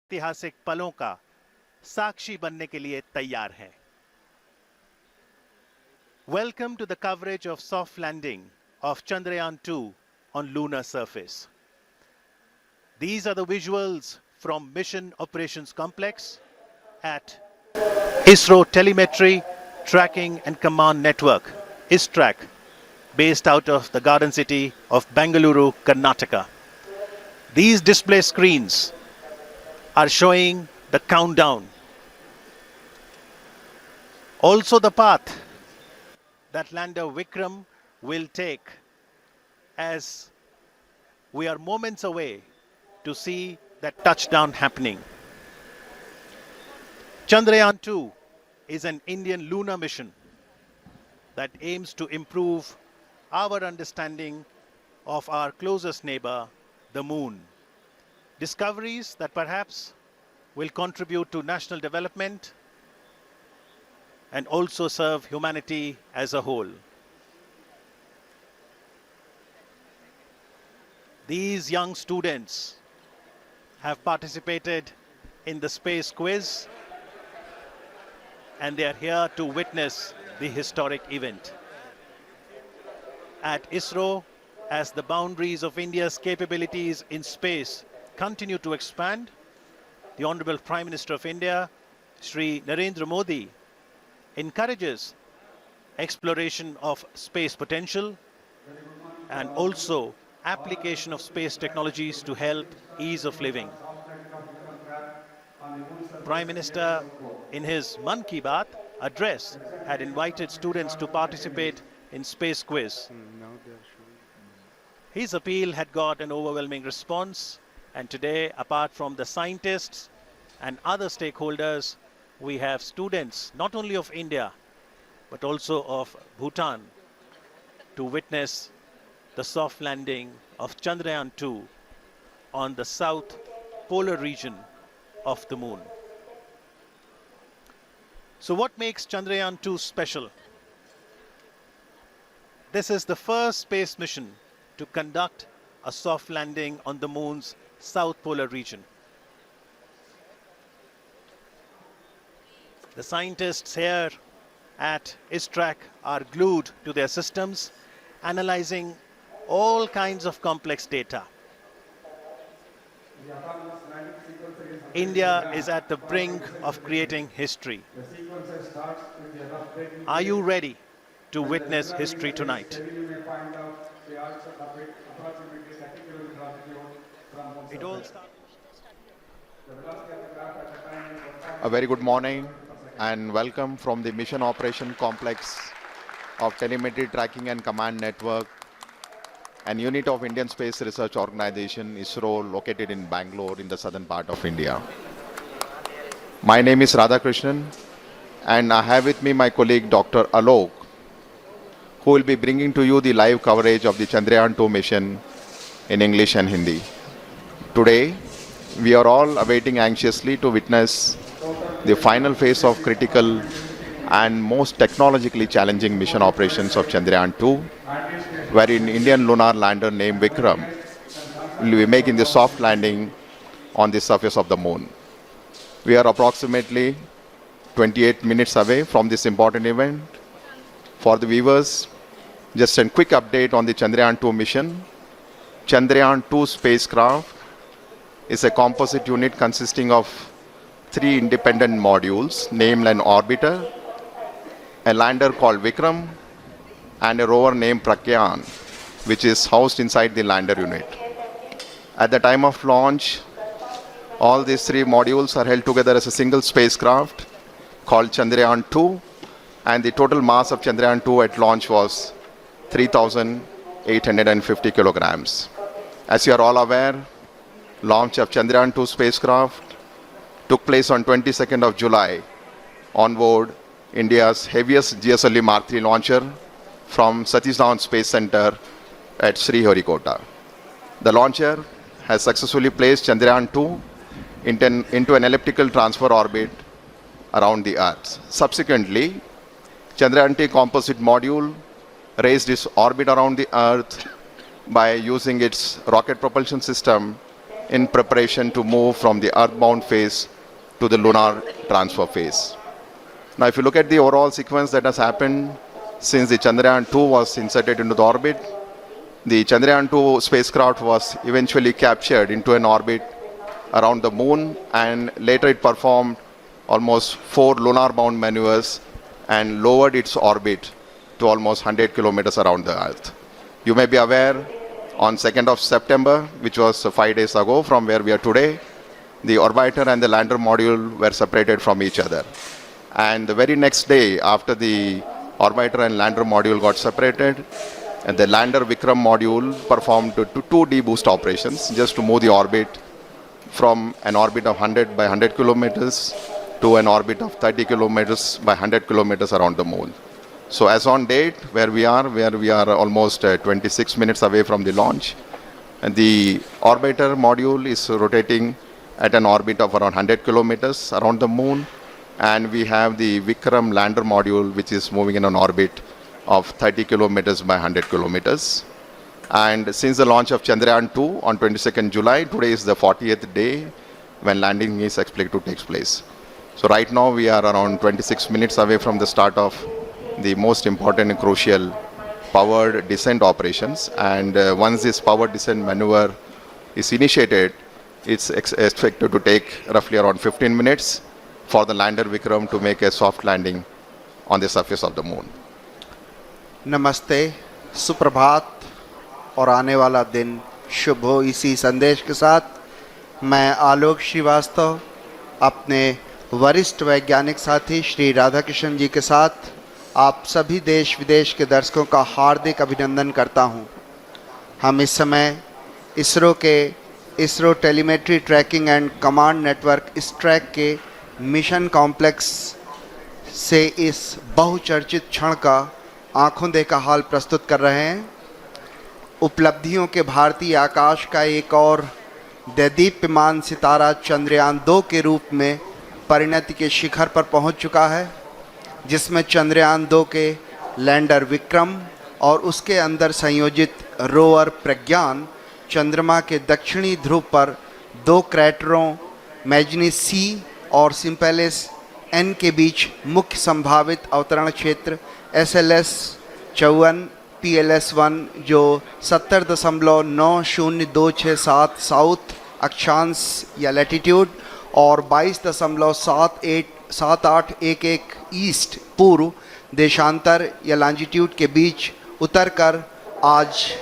ऐतिहासिक पलों का साक्षी बनने के लिए तैयार है। Welcome to the coverage of soft landing of Chandrayaan-3 on lunar surface. These are the visuals from Mission Operations Complex at ISRO Telemetry, Tracking and Command Network, ISTRAC, based out of the garden city of Bengaluru, Karnataka. These display screens are showing the countdown. Also the path that lander Vikram will take, as we are moments away to see that touchdown happening. Chandrayaan-3 is an Indian lunar mission that aims to improve our understanding of our closest neighbor, the moon. Discoveries that perhaps will contribute to national development and also serve humanity as a whole. These young students have participated in the space quiz, and they are here to witness the historic event. At ISRO, as the boundaries of India's capabilities in space continue to expand, the Honorable Prime Minister of India, Shri Narendra Modi, encourages exploration of space potential and also application of space technologies to help ease of living. Prime Minister, in his Mann Ki Baat address, had invited students to participate in space quiz. His appeal had got an overwhelming response, and today, apart from the scientists and other stakeholders, we have students not only of India but also of Bhutan to witness the soft landing of Chandrayaan-3 on the south polar region of the moon. So what makes Chandrayaan-3 special? This is the first space mission to conduct a soft landing on the moon's south polar region. The scientists here at ISTRAC are glued to their systems, analyzing all kinds of complex data. India is at the brink of creating history. Are you ready to witness history tonight? It all starts. A very good morning and welcome from the Mission Operation Complex of Telemetry Tracking and Command Network, an unit of Indian Space Research Organization, ISRO, located in Bangalore in the southern part of India. My name is Radhakrishnan, and I have with me my colleague Dr. Alok, who will be bringing to you the live coverage of the Chandrayaan-2 mission in English and Hindi. Today, we are all awaiting anxiously to witness the final phase of critical and most technologically challenging mission operations of Chandrayaan-2, wherein Indian lunar lander named Vikram will be making the soft landing on the surface of the moon. We are approximately 28 minutes away from this important event. For the viewers, just a quick update on the Chandrayaan-2 mission. Chandrayaan-2 spacecraft is a composite unit consisting of 3 independent modules, named an orbiter, a lander called Vikram, and a rover named Pragyan, which is housed inside the lander unit. At the time of launch, all these 3 modules are held together as a single spacecraft called Chandrayaan-2, and the total mass of Chandrayaan-2 at launch was 3,850 kilograms. As you are all aware, launch of Chandrayaan-2 spacecraft took place on 22nd of July on board India's heaviest GSLV Mark III launcher from Satish Dhawan Space Center at Sriharikota. The launcher has successfully placed Chandrayaan-2 into an elliptical transfer orbit around the Earth. Subsequently, Chandrayaan-3 composite module raised its orbit around the Earth by using its rocket propulsion system in preparation to move from the earthbound phase to the lunar transfer phase. Now, if you look at the overall sequence that has happened since the Chandrayaan-2 was inserted into the orbit, the Chandrayaan-2 spacecraft was eventually captured into an orbit around the moon, and later it performed almost 4 lunar-bound maneuvers and lowered its orbit to almost 100 kilometers around the Earth. You may be aware, on 2nd of September, which was 5 days ago from where we are today, the orbiter and the lander module were separated from each other. And the very next day, after the orbiter and lander module got separated, and the lander Vikram module performed two deboost operations just to move the orbit from an orbit of 100 by 100 kilometers to an orbit of 30 kilometers by 100 kilometers around the moon. So as on date, where we are almost 26 minutes away from the launch, and the orbiter module is rotating at an orbit of around 100 kilometers around the moon, and we have the Vikram lander module, which is moving in an orbit of 30 kilometers by 100 kilometers. And since the launch of Chandrayaan-2 on 22nd July, today is the 40th day when landing is expected to take place. So right now we are around 26 minutes away from the start of the most important and crucial powered descent operations. And once this powered descent maneuver is initiated, it's expected to take roughly around 15 minutes for the lander Vikram to make a soft landing on the surface of the moon. नमस्ते, सुप्रभात और आने वाला दिन शुभ हो। इसी संदेश के साथ मैं आलोक श्रीवास्तव अपने वरिष्ठ वैज्ञानिक साथी श्री राधाकृष्ण जी के साथ आप सभी देश विदेश के दर्शकों का हार्दिक अभिनंदन करता हूं। हम इस समय ISRO telemetry tracking and command network ISTRAC के मिशन कॉम्प्लेक्स से इस बहुचर्चित क्षण का आंखों देखा हाल प्रस्तुत कर रहे हैं। उपलब्धियों के भारतीय आकाश का एक और दैदीप्यमान सितारा चंद्रयान-2 के रूप में परिणति के शिखर पर पहुंच चुका है, जिसमें चंद्रयान-2 के लैंडर विक्रम और उसके अंदर संयोजित रोवर प्रज्ञान चंद्रमा के दक्षिणी ध्रुव पर 2 क्रैटरों मैग्नीस सी और सिम्पेलिस एन के बीच मुख्य संभावित अवतरण क्षेत्र SLS-54 PLS-1 जो 70.90267 साउथ अक्षांश या लैटिट्यूड और 22.7811 ईस्ट पूर्व देशांतर या लॉन्जिट्यूड के बीच उतरकर आज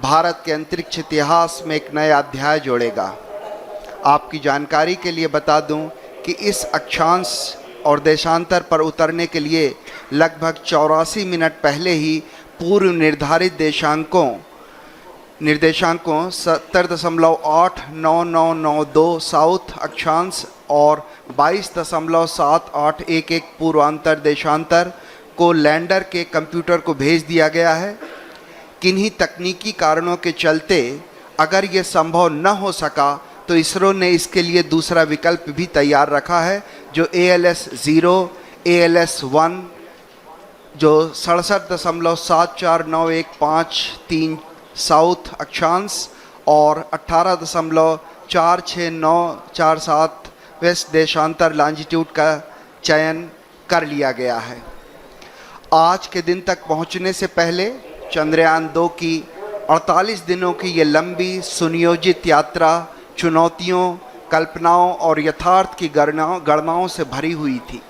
भारत के अंतरिक्ष इतिहास में एक नया अध्याय जोड़ेगा। आपकी जानकारी के लिए बता दूं कि इस अक्षांश और देशांतर पर उतरने के लिए लगभग 84 मिनट पहले ही पूर्व निर्धारित निर्देशांकों 70.89992 साउथ अक्षांश और 22.7811 पूर्वांतर देशांतर को लैंडर के कंप्यूटर को भेज दिया गया है। किन्हीं तकनीकी कारणों के चलते अगर ये संभव न हो सका तो इसरो ने इसके लिए दूसरा विकल्प भी तैयार रखा है, जो ALS-0 ALS-1 जो 67.74915 साउथ अक्षांश और 18.46947 वेस्ट देशांतर लॉन्जिट्यूड का चयन कर लिया गया है। आज के दिन तक पहुंचने से पहले चंद्रयान-2 की 48 दिनों की ये लंबी सुनियोजित यात्रा चुनौतियों, कल्पनाओं और यथार्थ की गणनाओं से भरी हुई थी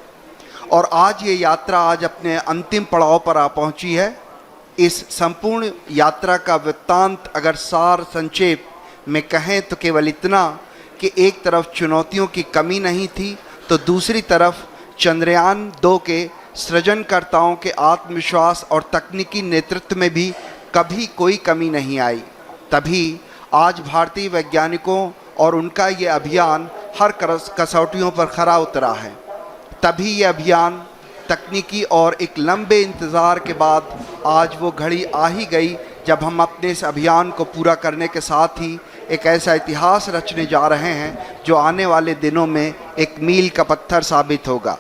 और आज ये यात्रा अपने अंतिम पड़ाव पर आ पहुंची है। इस संपूर्ण यात्रा का वृत्तांत अगर सार संक्षेप में कहें तो केवल इतना कि एक तरफ चुनौतियों की कमी नहीं थी तो दूसरी तरफ चंद्रयान-2 के सृजनकर्ताओं के आत्मविश्वास और तकनीकी नेतृत्व में भी कभी कोई कमी नहीं आई। तभी आज भारतीय वैज्ञानिकों और उनका ये अभियान हर कसौटियों पर खरा उतरा है। तभी ये अभियान तकनीकी और एक लंबे इंतज़ार के बाद आज वो घड़ी आ ही गई जब हम अपने इस अभियान को पूरा करने के साथ ही एक ऐसा इतिहास रचने जा रहे हैं जो आने वाले दिनों में एक मील का पत्थर साबित होगा।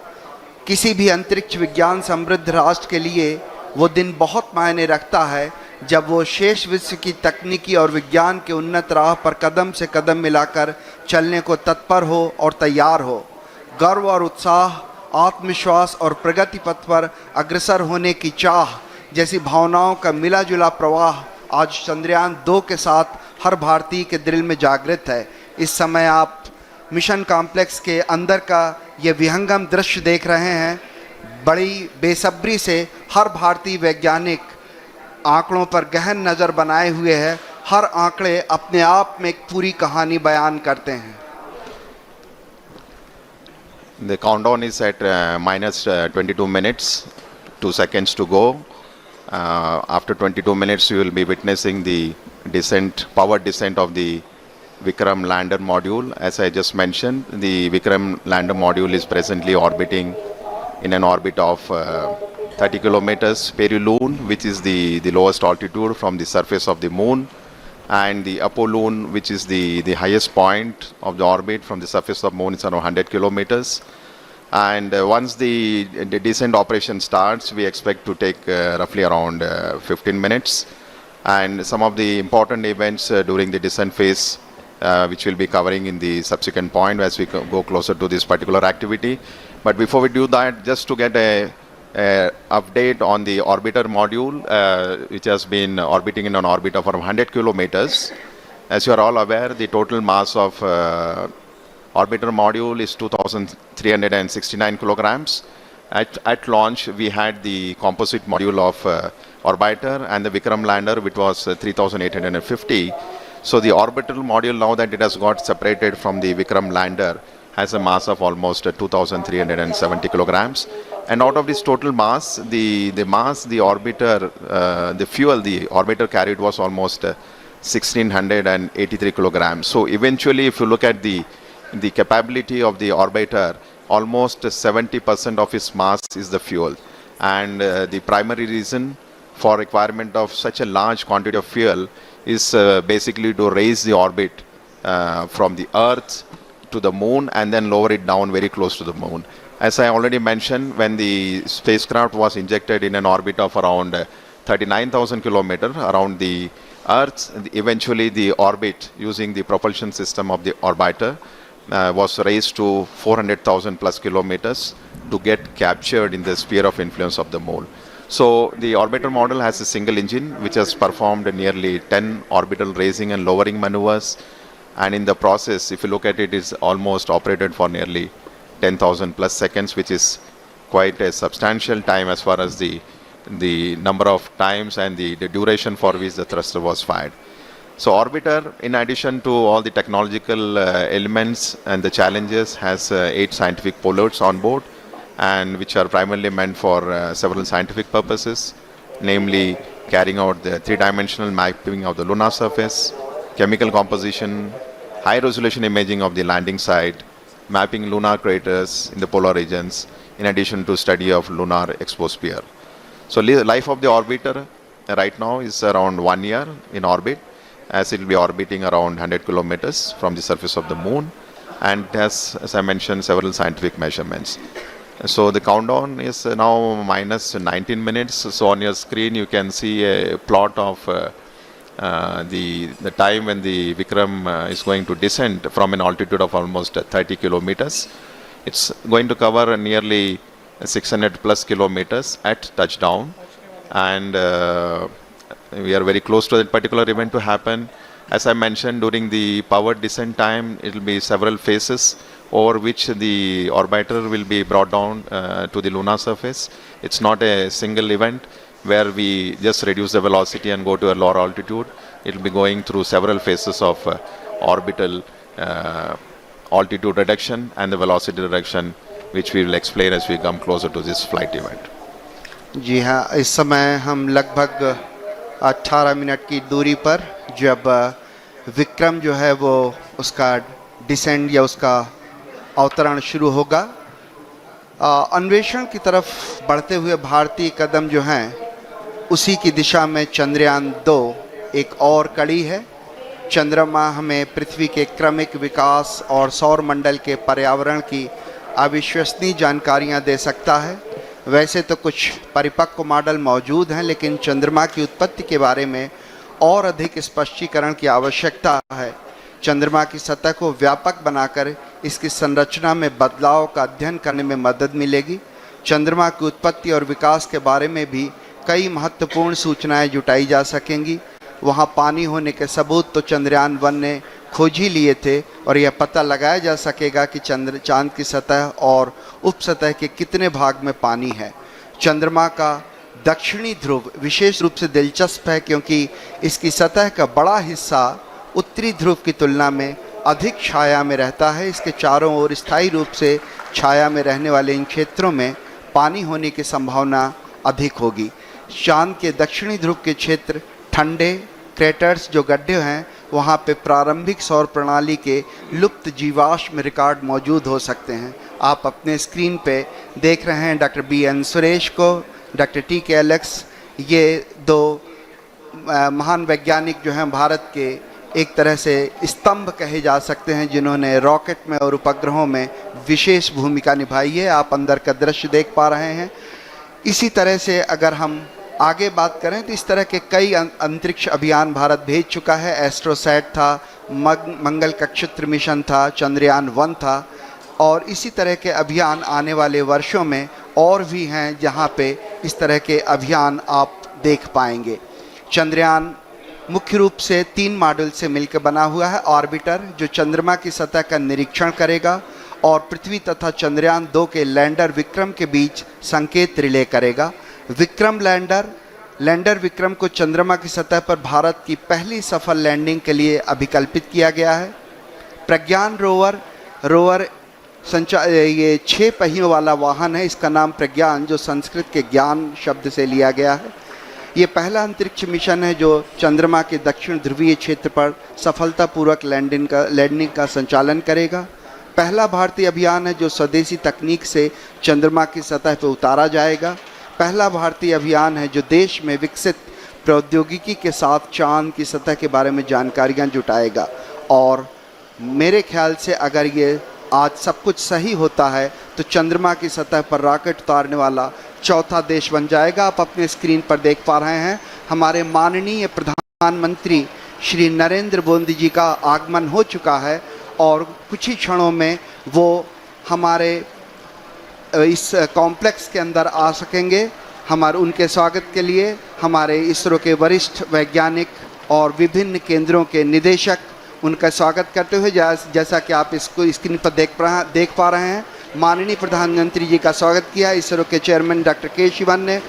किसी भी अंतरिक्ष विज्ञान समृद्ध राष्ट्र के लिए वो दिन बहुत मायने रखता है जब वो शेष विश्व की तकनीकी और विज्ञान के उन्नत राह पर कदम से कदम मिलाकर चलने को तत्पर हो और तैयार हो। गर्व और उत्साह, आत्मविश्वास और प्रगति पथ पर अग्रसर होने की चाह जैसी भावनाओं का मिला जुला प्रवाह आज चंद्रयान 2 के साथ हर भारतीय के दिल में जागृत है। इस समय आप मिशन कॉम्प्लेक्स के अंदर का ये विहंगम दृश्य देख रहे हैं। बड़ी बेसब्री से हर भारतीय वैज्ञानिक आंकड़ों पर गहन नज़र बनाए हुए है। हर आंकड़े अपने आप में एक पूरी कहानी बयान करते हैं। The countdown is at -22 minutes, 2 seconds to go. After 22 minutes, you will be witnessing the descent, powered descent of the Vikram lander module. As I just mentioned, the Vikram lander module is presently orbiting in an orbit of 30 kilometers peri-Lune, which is the lowest altitude from the surface of the moon, and the Apollo, which is the highest point of the orbit from the surface of moon, is around 100 kilometers. And once the descent operation starts, we expect to take roughly around 15 minutes. And some of the important events during the descent phase, which we'll be covering in the subsequent point as we go closer to this particular activity. But before we do that, just to get a update on the orbiter module, which has been orbiting in an orbit of around 100 kilometers. As you are all aware, the total mass of orbiter module is 2,369 kilograms. At launch, we had the composite module of orbiter and the Vikram lander, which was 3,850. So the orbital module, now that it has got separated from the Vikram lander, has a mass of almost 2,370 kilograms. And out of this total mass, the orbiter, the fuel the orbiter carried was almost 1,683 kilograms. So eventually, if you look at the capability of the orbiter, almost 70% of its mass is the fuel. And the primary reason for requirement of such a large quantity of fuel is basically to raise the orbit from the Earth to the moon and then lower it down very close to the moon. As I already mentioned, when the spacecraft was injected in an orbit of around 39,000 kilometers around the Earth, eventually the orbit using the propulsion system of the orbiter was raised to 400,000 plus kilometers to get captured in the sphere of influence of the moon. So the orbiter model has a single engine which has performed nearly 10 orbital raising and lowering maneuvers, and in the process, if you look at it, is almost operated for nearly 10,000 plus seconds, which is quite a substantial time as far as the number of times and the duration for which the thruster was fired. So orbiter, in addition to all the technological elements and the challenges, has 8 scientific payloads on board, and which are primarily meant for several scientific purposes, namely carrying out the 3-dimensional mapping of the lunar surface, chemical composition, high resolution imaging of the landing site, mapping lunar craters in the polar regions, in addition to study of lunar exosphere. So life of the orbiter right now is around 1 year in orbit, as it will be orbiting around 100 kilometers from the surface of the moon, and has, as I mentioned, several scientific measurements. So the countdown is now minus 19 minutes. So on your screen you can see a plot of the time when the Vikram is going to descend from an altitude of almost 30 kilometers. It's going to cover nearly 600 plus kilometers at touchdown, and we are very close to that particular event to happen. As I mentioned, during the powered descent time, it will be several phases over which the orbiter will be brought down to the lunar surface. It's not a single event where we just reduce the velocity and go to a lower altitude. It will be going through several phases of orbital altitude reduction and the velocity reduction, which we will explain as we come closer to this flight event. जी हाँ, इस समय हम लगभग 18 minute की दूरी पर जब विक्रम जो है वो उसका डिसेंड या उसका अवतरण शुरू होगा, अन्वेषण की तरफ बढ़ते हुए भारतीय कदम जो हैं उसी की दिशा में चंद्रयान 2 एक और कड़ी है। चंद्रमा हमें पृथ्वी के क्रमिक विकास और सौर मंडल के पर्यावरण की अविश्वसनीय जानकारियां दे सकता है। वैसे तो कुछ परिपक्व मॉडल मौजूद हैं, लेकिन चंद्रमा की उत्पत्ति के बारे में और अधिक स्पष्टीकरण की आवश्यकता है। चंद्रमा की सतह को व्यापक बनाकर इसकी संरचना में बदलाव का अध्ययन करने में मदद मिलेगी। चंद्रमा की उत्पत्ति और विकास के बारे में भी कई महत्वपूर्ण सूचनाएं जुटाई जा सकेंगी। वहां पानी होने के सबूत तो चंद्रयान-1 ने खोज ही लिए थे और यह पता लगाया जा सकेगा कि चांद की सतह और उपसतह के कितने भाग में पानी है। चंद्रमा का दक्षिणी ध्रुव विशेष रूप से दिलचस्प है, क्योंकि इसकी सतह का बड़ा हिस्सा उत्तरी ध्रुव की तुलना में अधिक छाया में रहता है। इसके चारों ओर स्थायी रूप से छाया में रहने वाले इन क्षेत्रों में पानी होने की संभावना अधिक होगी। चांद के दक्षिणी ध्रुव के क्षेत्र ठंडे क्रेटर्स जो गड्ढे हैं, वहाँ पे प्रारंभिक सौर प्रणाली के लुप्त जीवाश्म रिकॉर्ड मौजूद हो सकते हैं। आप अपने स्क्रीन पे देख रहे हैं डॉक्टर BN सुरेश को, डॉक्टर TK एलेक्स, ये दो महान वैज्ञानिक जो हैं भारत के एक तरह से स्तंभ कहे जा सकते हैं, जिन्होंने रॉकेट में और उपग्रहों में विशेष भूमिका निभाई है। आप अंदर का दृश्य देख पा रहे हैं। इसी तरह से अगर हम आगे बात करें तो इस तरह के कई अंतरिक्ष अभियान भारत भेज चुका है। एस्ट्रोसैट था, मंगल कक्षत्र मिशन था, चंद्रयान-1 था, और इसी तरह के अभियान आने वाले वर्षों में और भी हैं जहां पे इस तरह के अभियान आप देख पाएंगे। चंद्रयान मुख्य रूप से 3 मॉड्यूल से मिलकर बना हुआ है। ऑर्बिटर जो चंद्रमा की सतह का निरीक्षण करेगा और पृथ्वी तथा चंद्रयान-2 के लैंडर विक्रम के बीच संकेत रिले करेगा। विक्रम लैंडर विक्रम को चंद्रमा की सतह पर भारत की पहली सफल लैंडिंग के लिए अभिकल्पित किया गया है। प्रज्ञान रोवर ये 6 पहियों वाला वाहन है। इसका नाम प्रज्ञान, जो संस्कृत के ज्ञान शब्द से लिया गया है। ये पहला अंतरिक्ष मिशन है जो चंद्रमा के दक्षिण ध्रुवीय क्षेत्र पर सफलतापूर्वक लैंडिंग का संचालन करेगा। पहला भारतीय अभियान है जो स्वदेशी तकनीक से चंद्रमा की सतह पर उतारा जाएगा। पहला भारतीय अभियान है जो देश में विकसित प्रौद्योगिकी के साथ चांद की सतह के बारे में जानकारियां जुटाएगा। और मेरे ख्याल से अगर ये आज सब कुछ सही होता है तो चंद्रमा की सतह पर रॉकेट उतारने वाला चौथा देश बन जाएगा। आप अपने स्क्रीन पर देख पा रहे हैं हमारे माननीय प्रधानमंत्री श्री नरेंद्र मोदी जी का आगमन हो चुका है और कुछ ही क्षणों में वो हमारे इस कॉम्प्लेक्स के अंदर आ सकेंगे। हमारे उनके स्वागत के लिए हमारे इसरो के वरिष्ठ वैज्ञानिक और विभिन्न केंद्रों के निदेशक उनका स्वागत करते हुए जैसा कि आप इसको स्क्रीन पर देख पा रहे हैं, माननीय प्रधानमंत्री जी का स्वागत किया। इसरो के चेयरमैन डॉक्टर के शिवन ने,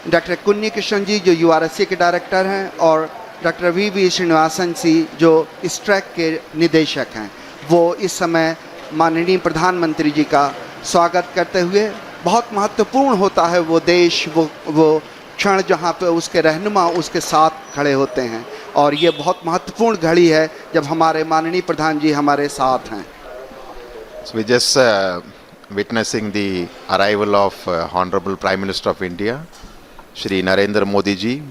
डॉक्टर कुन्नी कृष्णन जी जो URSC के डायरेक्टर हैं, और डॉक्टर VV श्रीनिवासन जी जो इस ट्रैक के निदेशक हैं, वो इस समय माननीय प्रधानमंत्री जी का स्वागत करते हुए, बहुत महत्वपूर्ण होता है वो देश, वो क्षण जहाँ पे उसके रहनुमा उसके साथ खड़े होते हैं, और ये बहुत महत्वपूर्ण घड़ी है जब हमारे माननीय प्रधान जी हमारे साथ हैं। So we just witnessing the arrival of Honorable Prime Minister of India, Shri Narendra Modi ji,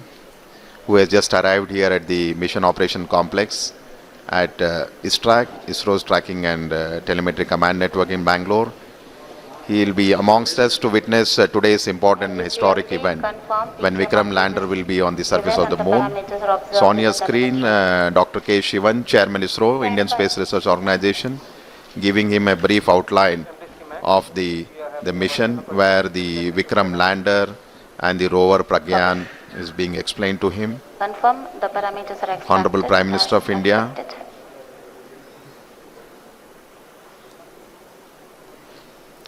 who has just arrived here at the Mission Operation Complex at ISRO's Tracking and Telemetry Command Network in Bangalore. He will be amongst us to witness today's important historic event when Vikram lander will be on the surface of the moon. So on your screen, Dr. K. Shivan, Chairman ISRO, Indian Space Research Organization, giving him a brief outline of the mission where the Vikram lander and the rover Pragyan is being explained to him. Confirm the parameters are accepted. Honorable Prime Minister of India.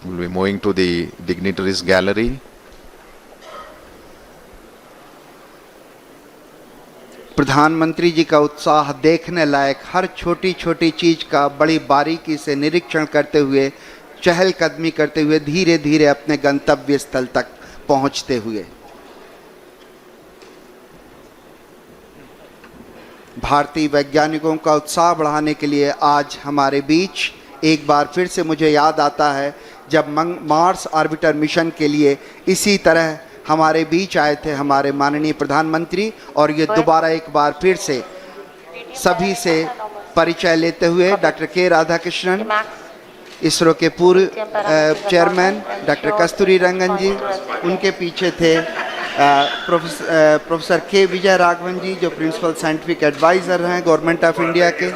We'll be moving to the dignitaries gallery. प्रधानमंत्री जी का उत्साह देखने लायक, हर छोटी छोटी चीज का बड़ी बारीकी से निरीक्षण करते हुए, चहलकदमी करते हुए धीरे धीरे अपने गंतव्य स्थल तक पहुंचते हुए। भारतीय वैज्ञानिकों का उत्साह बढ़ाने के लिए आज हमारे बीच एक बार फिर से मुझे याद आता है जब मार्स ऑर्बिटर मिशन के लिए इसी तरह हमारे बीच आए थे हमारे माननीय प्रधानमंत्री, और ये दोबारा एक बार फिर से सभी से परिचय लेते हुए डॉक्टर के राधाकृष्णन, इसरो के पूर्व चेयरमैन डॉक्टर कस्तूरी रंगन जी, उनके पीछे थे प्रोफेसर के विजय राघवन जी जो प्रिंसिपल साइंटिफिक एडवाइज़र हैं गवर्नमेंट ऑफ इंडिया के,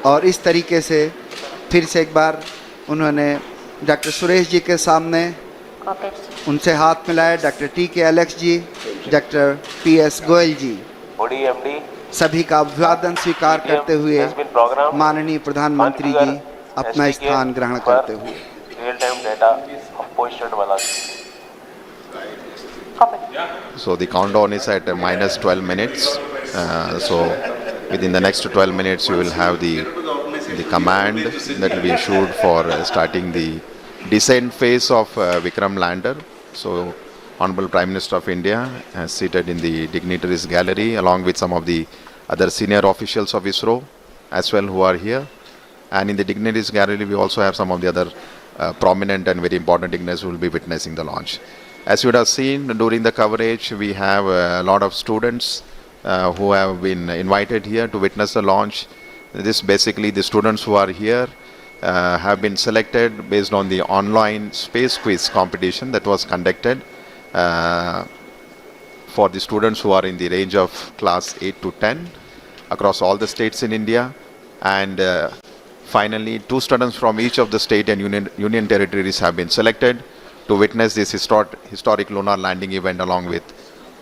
और इस तरीके से फिर से एक बार उन्होंने डॉक्टर सुरेश जी के सामने Copied. उनसे हाथ मिलाया, डॉक्टर टी के एलेक्स जी, डॉक्टर पी एस गोयल जी, ODMD सभी का अभिवादन स्वीकार करते हुए has been programmed माननीय प्रधानमंत्री जी अपना SDK स्थान ग्रहण for करते हुए। real-time data of position velocity. Copied. So the countdown is at minus 12 minutes. So within the next 12 minutes, you will have the command that will be issued for starting the descent phase of Vikram lander. So Honorable Prime Minister of India is seated in the dignitaries gallery along with some of the other senior officials of ISRO as well who are here. And in the dignitaries gallery, we also have some of the other prominent and very important dignitaries who will be witnessing the launch. As you would have seen during the coverage, we have a lot of students who have been invited here to witness the launch. This basically the students who are here have been selected based on the online space quiz competition that was conducted for the students who are in the range of class 8 to 10 across all the states in India. And finally, 2 students from each of the state and union territories have been selected to witness this historic lunar landing event along with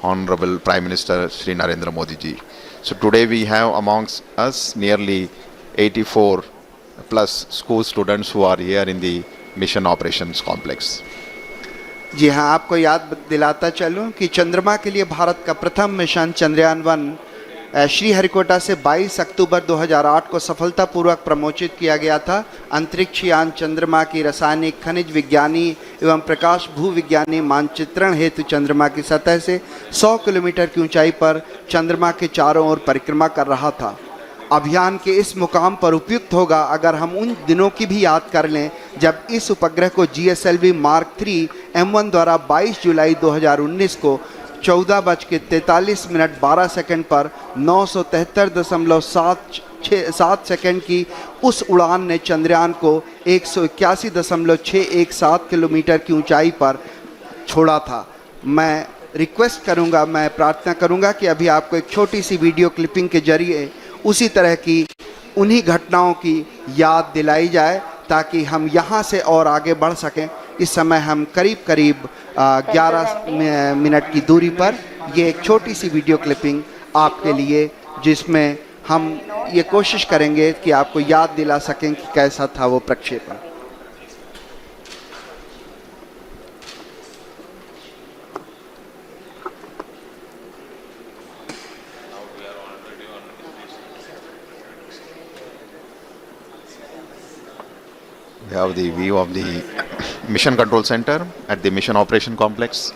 Honorable Prime Minister Shri Narendra Modi ji. So today we have amongst us nearly 84 plus school students who are here in the Mission Operations Complex. जी हाँ, आपको याद दिलाता चलूं कि चंद्रमा के लिए भारत का प्रथम मिशन चंद्रयान-1 श्रीहरिकोटा से 22 अक्टूबर 2008 को सफलतापूर्वक प्रमोचित किया गया था। अंतरिक्ष यान चंद्रमा की रासायनिक, खनिज विज्ञानी एवं प्रकाश भूविज्ञानी मानचित्रण हेतु चंद्रमा की सतह से 100 किलोमीटर की ऊंचाई पर चंद्रमा के चारों ओर परिक्रमा कर रहा था। अभियान के इस मुकाम पर उपयुक्त होगा अगर हम उन दिनों की भी याद कर लें जब इस उपग्रह को GSLV Mark 3 M1 द्वारा 22 जुलाई 2019 को 14:43 पर 973.7 सेकंड की उस उड़ान ने चंद्रयान को 181.617 किलोमीटर की ऊंचाई पर छोड़ा था। मैं प्रार्थना करूंगा कि अभी आपको एक छोटी सी वीडियो क्लिपिंग के जरिए उसी तरह की उन्हीं घटनाओं की याद दिलाई जाए ताकि हम यहाँ से और आगे बढ़ सकें। इस समय हम करीब 11 मिनट की दूरी पर ये एक छोटी सी वीडियो क्लिपिंग आपके लिए, जिसमें हम ये कोशिश करेंगे कि आपको याद दिला सकें कि कैसा था वो प्रक्षेपण। We have the view of the Mission Control Center at the Mission Operation Complex.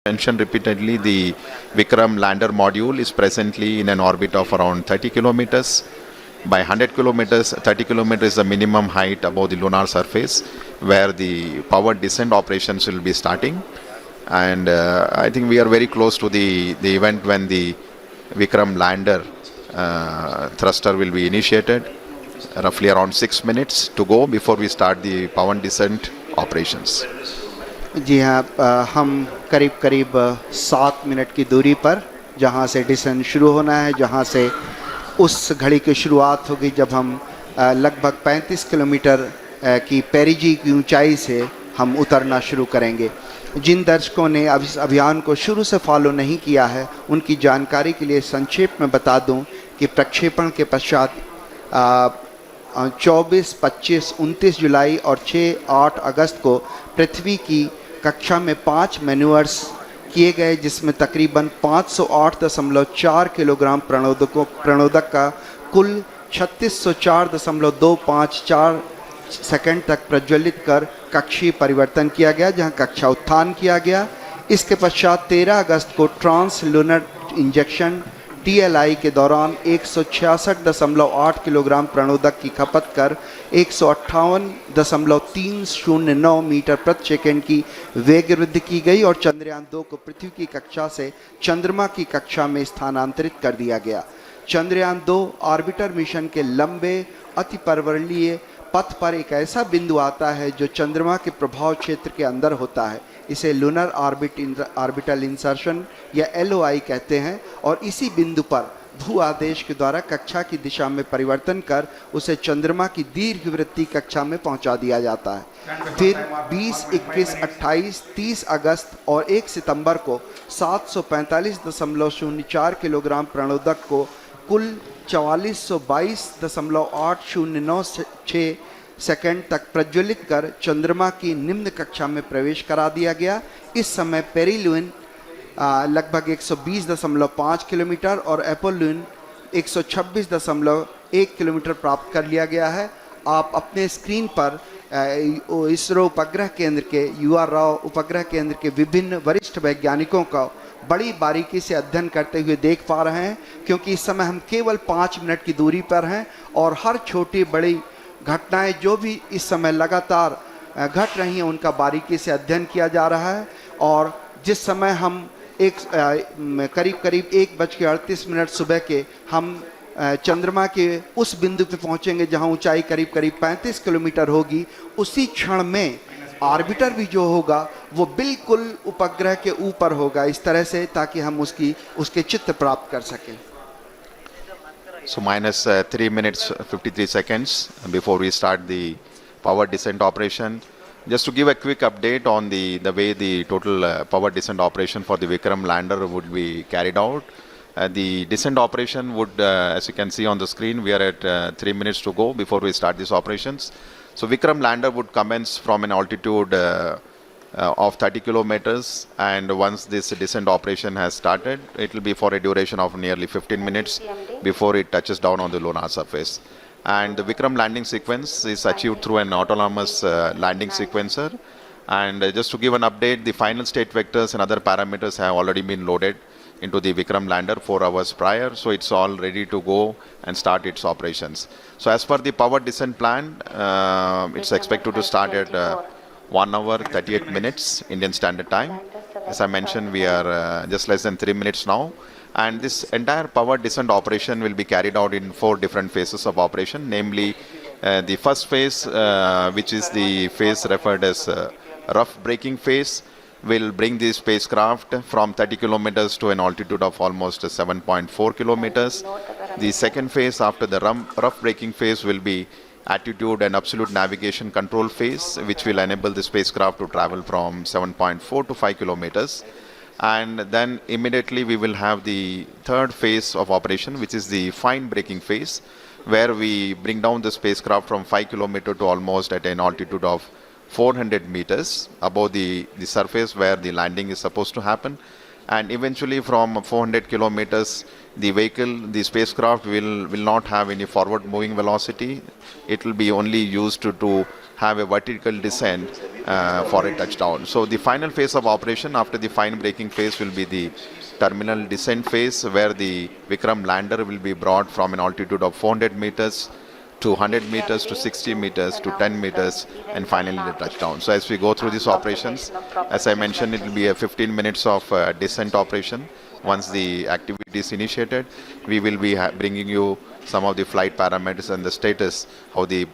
mentioned repeatedly, the Vikram lander module is presently in an orbit of around 30 kilometers. By 100 kilometers, 30 kilometers is the minimum height above the lunar surface, where the powered descent operations will be starting. And I think we are very close to the event when the Vikram lander thruster will be initiated. Roughly around 6 minutes to go before we start the powered descent operations. जी हाँ, हम करीब करीब 7 minute की दूरी पर जहाँ से decent शुरू होना है, जहाँ से उस घड़ी की शुरुआत होगी जब हम लगभग 35 किलोमीटर की पेरिजी की ऊंचाई से हम उतरना शुरू करेंगे। जिन दर्शकों ने अब इस अभियान को शुरू से फॉलो नहीं किया है, उनकी जानकारी के लिए संक्षेप में बता दूं कि प्रक्षेपण के पश्चात 24, 25, 29 जुलाई और 6-8 अगस्त को पृथ्वी की कक्षा में 5 मैन्यूअर्स किए गए, जिसमें तकरीबन 508.4 किलोग्राम प्रणोदक का कुल 3604.254 सेकंड तक प्रज्वलित कर कक्षीय परिवर्तन किया गया, जहां कक्षा उत्थान किया गया। इसके पश्चात 13 अगस्त को ट्रांस लूनर इंजेक्शन TLI के दौरान 166.8 किलोग्राम प्रणोदक की खपत कर 158.309 मीटर प्रति सेकंड की वेग वृद्धि की गई और चंद्रयान 2 को पृथ्वी की कक्षा से चंद्रमा की कक्षा में स्थानांतरित कर दिया गया। चंद्रयान 2 ऑर्बिटर मिशन के लंबे अतिपर्वणीय पथ पर एक ऐसा बिंदु आता है जो चंद्रमा के प्रभाव क्षेत्र के अंदर होता है। इसे लूनर ऑर्बिटल इंसर्शन या LOI कहते हैं और इसी बिंदु पर भू आदेश के द्वारा कक्षा की दिशा में परिवर्तन कर उसे चंद्रमा की दीर्घवृत्तीय कक्षा में पहुंचा दिया जाता है। फिर 20, 21, 28, 30 अगस्त और 1 सितंबर को 745.04 किलोग्राम प्रणोदक को कुल 4422.809 सेकंड तक प्रज्वलित कर चंद्रमा की निम्न कक्षा में प्रवेश करा दिया गया। इस समय पेरिलुइन लगभग 120.5 किलोमीटर और एपोलुइन 126.1 किलोमीटर प्राप्त कर लिया गया है। आप अपने स्क्रीन पर इसरो उपग्रह केंद्र के UR राव उपग्रह केंद्र के विभिन्न वरिष्ठ वैज्ञानिकों का बड़ी बारीकी से अध्ययन करते हुए देख पा रहे हैं, क्योंकि इस समय हम केवल 5 मिनट की दूरी पर हैं और हर छोटी बड़ी घटनाएं जो भी इस समय लगातार घट रही हैं उनका बारीकी से अध्ययन किया जा रहा है। और जिस समय हम करीब 1:38 सुबह के हम चंद्रमा के उस बिंदु पे पहुंचेंगे जहां ऊंचाई करीब 35 किलोमीटर होगी, उसी क्षण में ऑर्बिटर भी जो होगा वो बिल्कुल उपग्रह के ऊपर होगा, इस तरह से ताकि हम उसके चित्र प्राप्त कर सकें। So minus 3 minutes 53 seconds before we start the power descent operation. Just to give a quick update on the way the total power descent operation for the Vikram lander would be carried out. The descent operation would, as you can see on the screen, we are at 3 minutes to go before we start these operations. So Vikram lander would commence from an altitude of 30 kilometers, and once this descent operation has started, it will be for a duration of nearly 15 minutes before it touches down on the lunar surface. And the Vikram landing sequence is achieved through an autonomous landing sequencer. And just to give an update, the final state vectors and other parameters have already been loaded into the Vikram lander 4 hours prior, so it's all ready to go and start its operations. So as per the power descent plan, it's expected to start at 1 hour 38 minutes Indian Standard Time. As I mentioned, we are just less than 3 minutes now, and this entire power descent operation will be carried out in 4 different phases of operation, namely the first phase, which is the phase referred as rough braking phase, will bring the spacecraft from 30 kilometers to an altitude of almost 7.4 kilometers. The second phase after the rough braking phase will be attitude and absolute navigation control phase, which will enable the spacecraft to travel from 7.4 to 5 kilometers. And then immediately we will have the third phase of operation, which is the fine braking phase, where we bring down the spacecraft from 5 kilometers to almost at an altitude of 400 meters above the surface where the landing is supposed to happen. And eventually from 400 kilometers, the spacecraft will not have any forward moving velocity. It will be only used to have a vertical descent for a touchdown. So the final phase of operation after the fine braking phase will be the terminal descent phase, where the Vikram lander will be brought from an altitude of 400 meters to 100 meters to 60 meters to 10 meters and finally the touchdown. So as we go through these operations, as I mentioned, it will be a 15 minutes of descent operation. Once the activity is initiated, we will be bringing you some of the flight parameters and the status, how the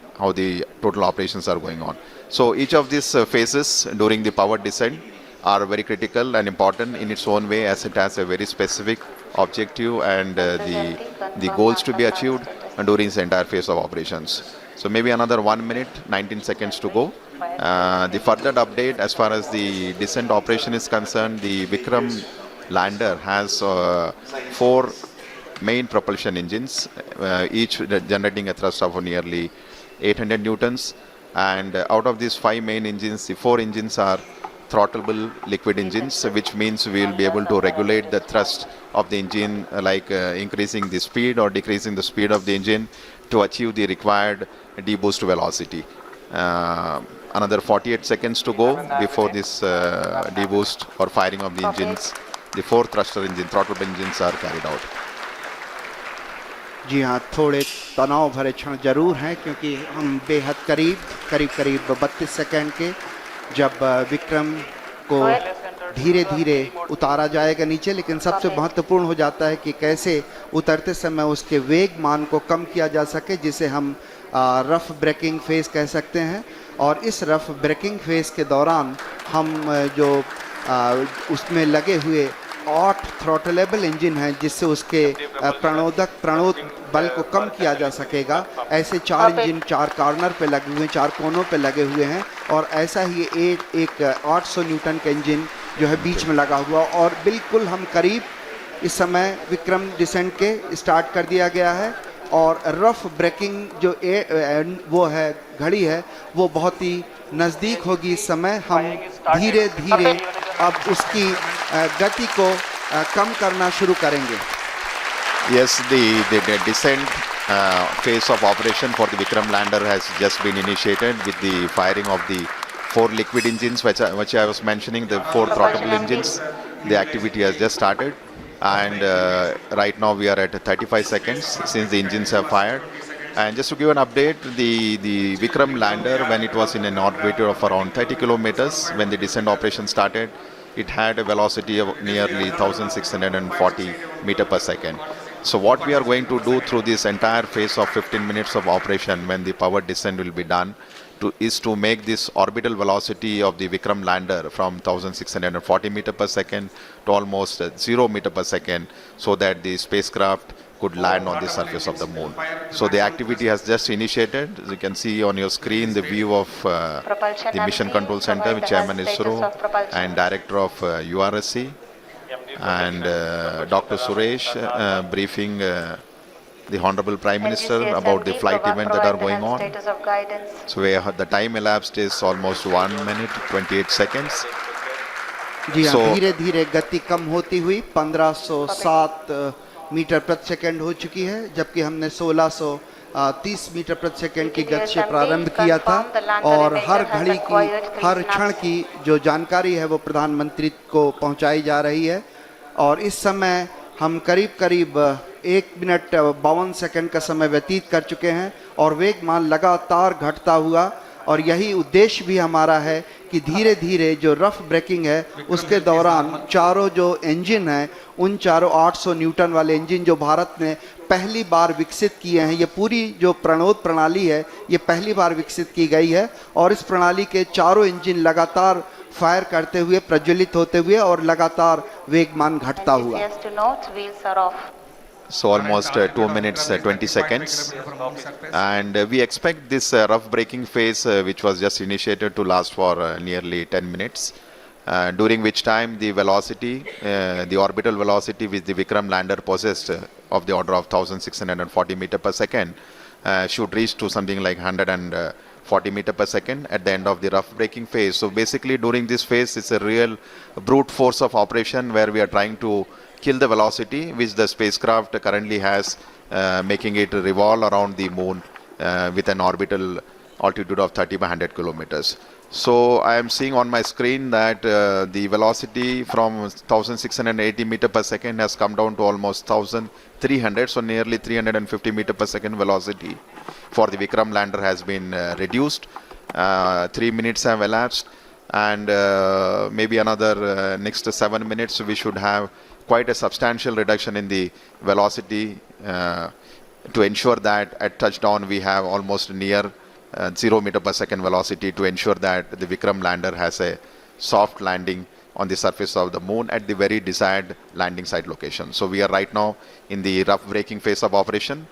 total operations are going on. So each of these phases during the power descent are very critical and important in its own way, as it has a very specific objective and the goals to be achieved during this entire phase of operations. So maybe another 1 minute, 19 seconds to go. The further update as far as the descent operation is concerned, the Vikram lander has 4 main propulsion engines, each generating a thrust of nearly 800 newtons. And out of these 5 main engines, the 4 engines are throttleable liquid engines, which means we will be able to regulate the thrust of the engine, like increasing the speed or decreasing the speed of the engine to achieve the required deboost velocity. Another 48 seconds to go before this deboost or firing of the engines. The 4 thruster engine, throttleable engines are carried out. जी हाँ, थोड़े तनाव भरे क्षण जरूर हैं, क्योंकि हम बेहद करीब 32 सेकंड के जब विक्रम को धीरे धीरे उतारा जाएगा नीचे, लेकिन सबसे महत्वपूर्ण हो जाता है कि कैसे उतरते समय उसके वेग मान को कम किया जा सके, जिसे हम रफ ब्रेकिंग फेज कह सकते हैं। और इस रफ ब्रेकिंग फेज के दौरान हम जो उसमें लगे हुए 8 थ्रॉटलेबल इंजन हैं, जिससे उसके प्रणोद बल को कम किया जा सकेगा। ऐसे 4 इंजन 4 कॉर्नर पे लगे हुए हैं, 4 कोनों पे लगे हुए हैं, और ऐसा ही एक 800 न्यूटन का इंजन जो है बीच में लगा हुआ। और बिल्कुल हम करीब इस समय विक्रम डिसेंट के स्टार्ट कर दिया गया है, और रफ ब्रेकिंग जो वो है घड़ी है, वो बहुत ही नज़दीक होगी। इस समय हम धीरे धीरे अब उसकी गति को कम करना शुरू करेंगे। Yes, the descent phase of operation for the Vikram lander has just been initiated with the firing of the 4 liquid engines, which I was mentioning, the 4 throttleable engines. The activity has just started, and right now we are at 35 seconds since the engines have fired. And just to give an update, the Vikram lander, when it was in an orbit of around 30 kilometers, when the descent operation started, it had a velocity of nearly 1640 meter per second. So what we are going to do through this entire phase of 15 minutes of operation, when the power descent will be done, is to make this orbital velocity of the Vikram lander from 1640 meter per second to almost 0 meter per second, so that the spacecraft could land on the surface of the moon. So the activity has just initiated. As you can see on your screen, the view of the Mission Control Center with Chairman ISRO and Director of URSC, and Dr. Suresh briefing the Honorable Prime Minister about the flight event that are going on. So the time elapsed is almost 1 minute 28 seconds. जी हाँ, धीरे धीरे गति कम होती हुई 1507 metre प्रति second हो चुकी है, जबकि हमने 1630 मीटर प्रति सेकंड की गति से प्रारंभ किया था। और हर घड़ी की, हर क्षण की जो जानकारी है वो प्रधानमंत्री को पहुंचाई जा रही है। और इस समय हम करीब 1 मिनट 52 सेकंड का समय व्यतीत कर चुके हैं, और वेगमान लगातार घटता हुआ। और यही उद्देश्य भी हमारा है कि धीरे धीरे जो रफ ब्रेकिंग है उसके दौरान चारों जो इंजन हैं, उन चारों 800 न्यूटन वाले इंजन जो भारत ने पहली बार विकसित किए हैं, ये पूरी जो प्रणोद प्रणाली है ये पहली बार विकसित की गई है। और इस प्रणाली के चारों इंजन लगातार फायर करते हुए, प्रज्वलित होते हुए और लगातार वेगमान घटता हुआ। So almost 2 minutes 20 seconds, and we expect this rough braking phase, which was just initiated, to last for nearly 10 minutes, during which time the velocity, the orbital velocity which the Vikram lander possessed of the order of 1640 meter per second should reach to something like 140 meter per second at the end of the rough braking phase. So basically during this phase it's a real brute force of operation, where we are trying to kill the velocity which the spacecraft currently has, making it revolve around the moon with an orbital altitude of 30 by 100 kilometers. So I am seeing on my screen that the velocity from 1680 meter per second has come down to almost 1300, so nearly 350 meter per second velocity for the Vikram lander has been reduced. 3 minutes have elapsed, and maybe another next 7 minutes we should have quite a substantial reduction in the velocity to ensure that at touchdown we have almost near 0 meter per second velocity, to ensure that the Vikram lander has a soft landing on the surface of the moon at the very desired landing site location. So we are right now in the rough braking phase of operation,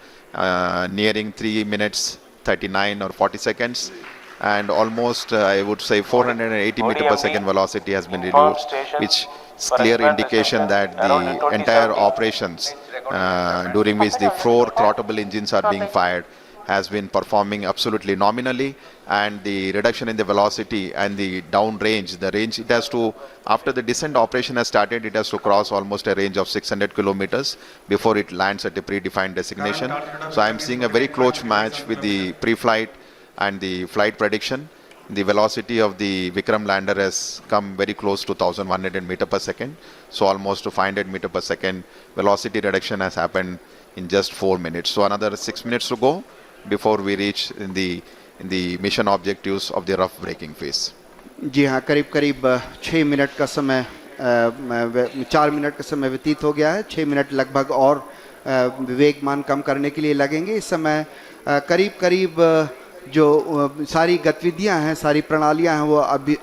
nearing 3 minutes 39 or 40 seconds, and almost I would say 480 meter per second velocity has been reduced, which is clear indication that the entire operations during which the 4 throttleable engines are being fired has been performing absolutely nominally, and the reduction in the velocity and the down range, the range it has to, after the descent operation has started, it has to cross almost a range of 600 kilometers before it lands at a predefined destination. So I am seeing a very close match with the pre-flight and the flight prediction. The velocity of the Vikram lander has come very close to 1100 meter per second. So almost to 500 meter per second velocity reduction has happened in just 4 minutes. So another 6 minutes to go before we reach in the mission objectives of the rough braking phase. जी हाँ, करीब करीब 6 minute का समय 4 minute का समय व्यतीत हो गया है। 6 मिनट लगभग और वेगमान कम करने के लिए लगेंगे। इस समय करीब करीब जो सारी गतिविधियां हैं, सारी प्रणालियां हैं, वो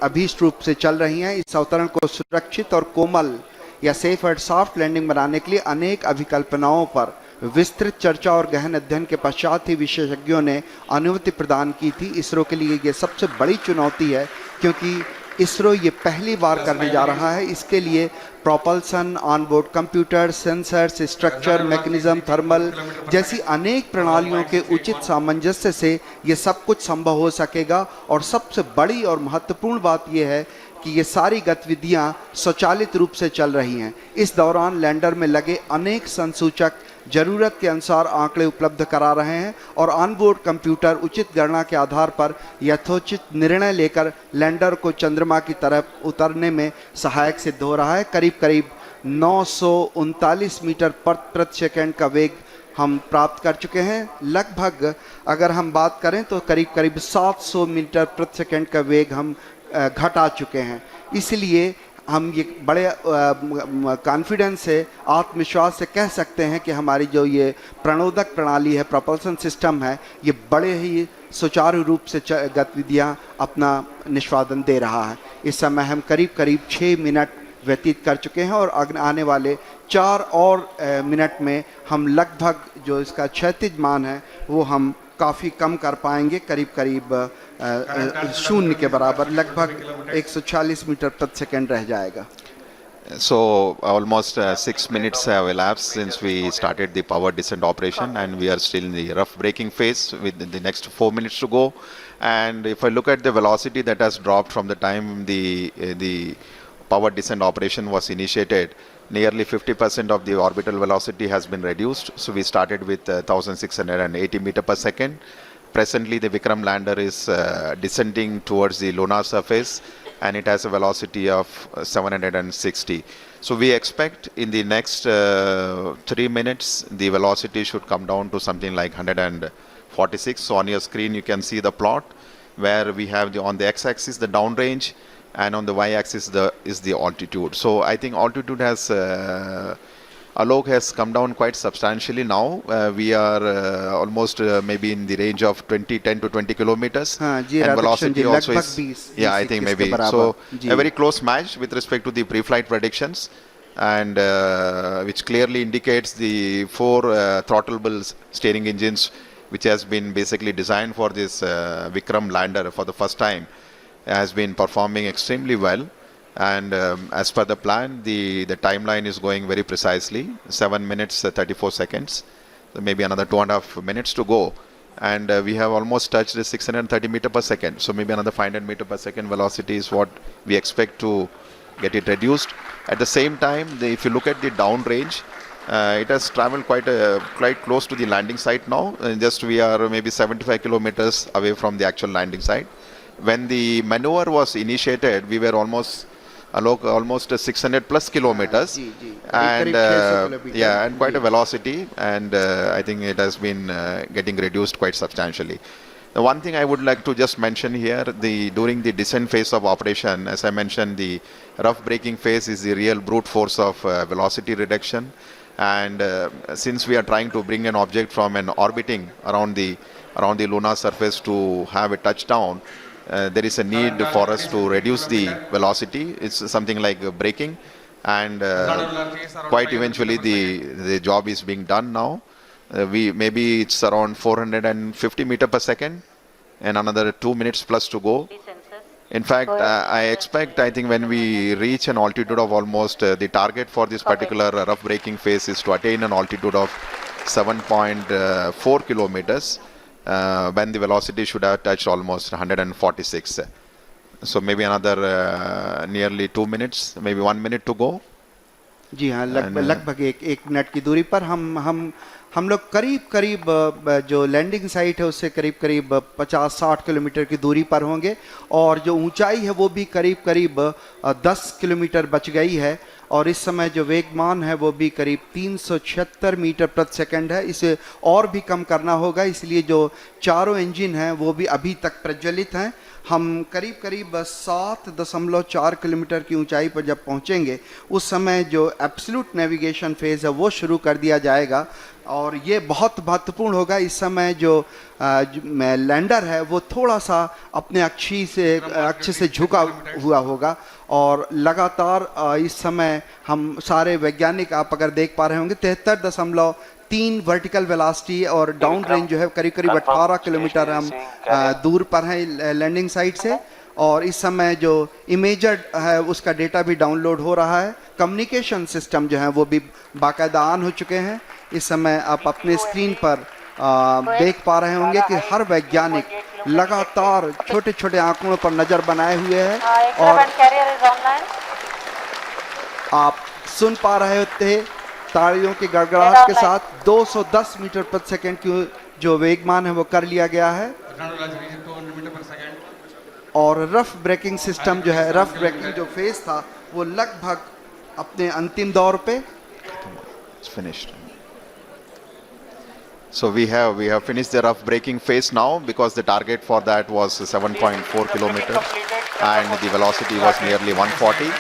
अभीष्ट रूप से चल रही हैं। इस अवतरण को सुरक्षित और कोमल या सेफ एंड सॉफ्ट लैंडिंग बनाने के लिए अनेक अभिकल्पनाओं पर विस्तृत चर्चा और गहन अध्ययन के पश्चात ही विशेषज्ञों ने अनुमति प्रदान की थी। इसरो के लिए ये सबसे बड़ी चुनौती है, क्योंकि इसरो ये पहली बार करने जा रहा है। इसके लिए propulsion, onboard computer, sensors, structure, mechanism, thermal जैसी अनेक प्रणालियों के उचित सामंजस्य से ये सब कुछ संभव हो सकेगा। और सबसे बड़ी और महत्वपूर्ण बात यह है कि ये सारी गतिविधियां स्वचालित रूप से चल रही हैं। इस दौरान लैंडर में लगे अनेक संसूचक जरूरत के अनुसार आंकड़े उपलब्ध करा रहे हैं और ऑनबोर्ड कंप्यूटर उचित गणना के आधार पर यथोचित निर्णय लेकर लैंडर को चंद्रमा की तरफ उतरने में सहायक सिद्ध हो रहा है। करीब करीब 939 मीटर प्रति सेकंड का वेग हम प्राप्त कर चुके हैं। लगभग अगर हम बात करें तो करीब करीब 700 मीटर प्रति सेकंड का वेग हम घटा चुके हैं। इसलिए हम ये बड़े कॉन्फिडेंस से, आत्मविश्वास से कह सकते हैं कि हमारी जो ये प्रणोदक प्रणाली है, प्रोपल्सन सिस्टम है, ये बड़े ही सुचारू रूप से गतिविधियां अपना निष्पादन दे रहा है। इस समय हम करीब करीब 6 मिनट व्यतीत कर चुके हैं और आने वाले 4 और मिनट में हम लगभग जो इसका क्षैतिज मान है वो हम काफ़ी कम कर पाएंगे। करीब करीब 0 के बराबर, लगभग 140 मीटर प्रति सेकंड रह जाएगा। So almost 6 minutes have elapsed since we started the power descent operation, and we are still in the rough braking phase with the next 4 minutes to go. And if I look at the velocity that has dropped from the time the power descent operation was initiated, nearly 50% of the orbital velocity has been reduced. So we started with 1680 meter per second. Presently the Vikram lander is descending towards the lunar surface, and it has a velocity of 760. So we expect in the next 3 minutes the velocity should come down to something like 146. So on your screen you can see the plot where we have on the x-axis the downrange, and on the y-axis is the altitude. So I think altitude has Alok has come down quite substantially now. We are almost maybe in the range of 10 to 20 kilometers. And velocity also is, yeah, I think maybe. So a very close match with respect to the pre-flight predictions, and which clearly indicates the 4 throttleable steering engines, which has been basically designed for this Vikram lander for the first time, has been performing extremely well. And as per the plan, the timeline is going very precisely, 7 minutes 34 seconds. So maybe another 2.5 minutes to go, and we have almost touched the 630 meter per second. So maybe another 500 meter per second velocity is what we expect to get it reduced. At the same time, if you look at the downrange, It has traveled quite close to the landing site now. Just we are maybe 75 kilometers away from the actual landing site. When the maneuver was initiated, we were almost 600 plus kilometers, ji, ji. and करीब 600 kilometre. yeah, and quite a जी. velocity, and I think it has been getting reduced quite substantially. The one thing I would like to just mention here, during the descent phase of operation, as I mentioned, the rough braking phase is the real brute force of velocity reduction. And since we are trying to bring an object from an orbiting around the lunar surface to have a touchdown, there is a need for us to reduce the velocity. It's something like braking, and quite eventually the job is being done now. Maybe it's around 450 meter per second, and another 2 minutes plus to go. In fact, I think when we reach an altitude of almost, the target for this particular rough braking phase is to attain an altitude of 7.4 kilometers, when the velocity should have touched almost 146. So maybe another nearly 2 minutes, maybe 1 minute to go. जी हाँ, लगभग एक minute की दूरी पर हम लोग करीब जो लैंडिंग साइट है उससे करीब 50-60 किलोमीटर की दूरी पर होंगे, और जो ऊंचाई है वो भी करीब 10 किलोमीटर बच गई है, और इस समय जो वेगमान है वो भी करीब 376 मीटर प्रति सेकंड है. इसे और भी कम करना होगा, इसलिए जो चारों इंजन हैं वो भी अभी तक प्रज्वलित हैं. हम करीब 7.4 किलोमीटर की ऊंचाई पर जब पहुंचेंगे उस समय जो एब्सोल्यूट नेविगेशन फेज है वो शुरू कर दिया जाएगा, और ये बहुत महत्वपूर्ण होगा. इस समय जो लैंडर है वो थोड़ा सा अपने अक्ष से झुका हुआ होगा, और लगातार इस समय हम सारे वैज्ञानिक, आप अगर देख पा रहे होंगे, 73.3 वर्टिकल वेलोसिटी, और डाउन रेंज जो है करीब 18 किलोमीटर हम दूर पर हैं लैंडिंग साइट से. और इस समय जो इमेजर है उसका डेटा भी डाउनलोड हो रहा है. कम्युनिकेशन सिस्टम जो है वो भी बाकायदा ऑन हो चुके हैं. इस समय आप अपने स्क्रीन पर देख पा रहे होंगे कि हर वैज्ञानिक लगातार छोटे आंकड़ों पर नजर बनाए हुए है, और आप सुन पा रहे थे तालियों की गड़गड़ाहट के साथ 210 मीटर प्रति सेकंड की जो वेगमान है वो कर लिया गया है. और रफ ब्रेकिंग सिस्टम जो है, रफ ब्रेकिंग जो फेज था वो लगभग अपने अंतिम दौर पे. It's finished. So we have finished the rough braking phase now, because the target for that was 7.4 kilometers and the velocity was nearly 140.